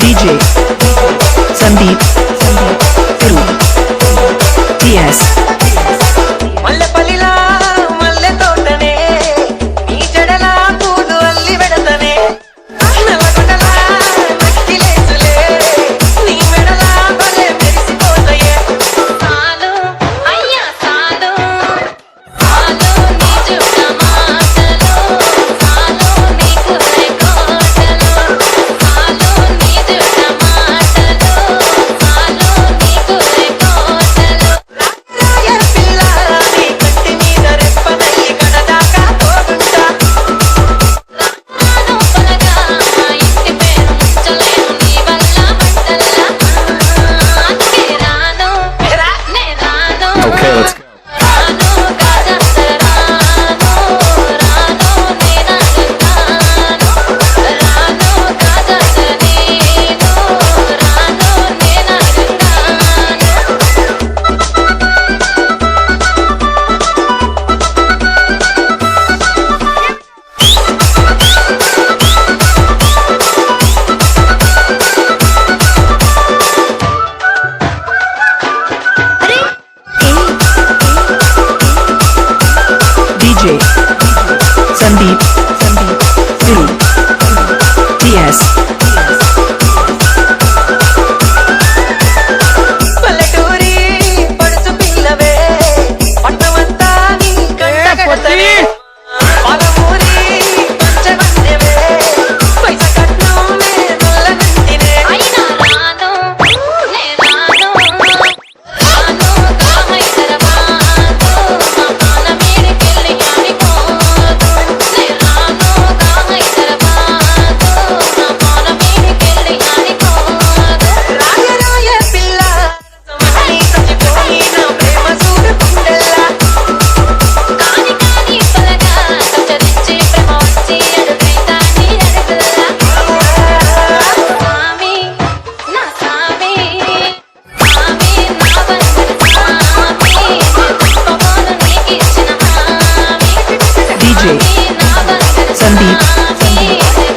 DJ Sandeep Thiru TS మల్లెపల్లిలా మల్లె తోటనే నీ జడలా పూలు అల్లి వెడతనే నల్లగొండలా నక్కిలేసులే నీ మెడలా భలే మెరిసిపోతయే సాలు అయ్యా సాలు సాలు నీ జుట్ట మాటలు సాలు నీ కుర్రె కోటలు సాలు నీ జుట్ట మాటలు సాలు నీ కుర్రె కోటలు రాయ పిల్ల నీ కంటి మీద రెప్పనయ్యి కడదాకా తోడుంటా రాను పలగా ఇంటి పేరు ముంచలేను నీ వల్ల మంటల్లా అందుకే రాను నే రాను Okay, let's go. రాను గాజాతర రాను రాను నేనంటాను రాను గాజాతర నేను రాను నేనంటాను DJ Sandeep Thiru TS పల్లెటూరి పడుచు పిల్లవే పట్టమంతా నీ కట్టగడతనే పాలమూరి పంచవన్నెవే పైస కట్నమే నల్లనంటినే అయినా రాను నే రాను రాను హైదరాబాదు మా పాల మీరికెళ్ళి ఆడిపోదు నే రాను హైదరాబాదు మా పాల మీరికెళ్ళి ఆడిపోదు రాయ రాయ పిల్ల సమని చచ్చిపోయి నా ప్రేమ చూడు గుండెల్లా కాని కాని పలగా కచ్చరించి ప్రేమ వచ్చి అడుగైతా నీ అడుగుల్లా స్వామి నా స్వామి స్వామి నా బంధన స్వామి గొప్పవాను నీకిచ్చిన హామీ DJ నా బంధన Sandeep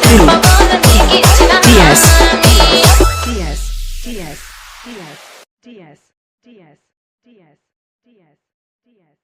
Thiru గొప్పవాను నీకిచ్చిన TS హామీ TS TS TS TS TS TS TS TS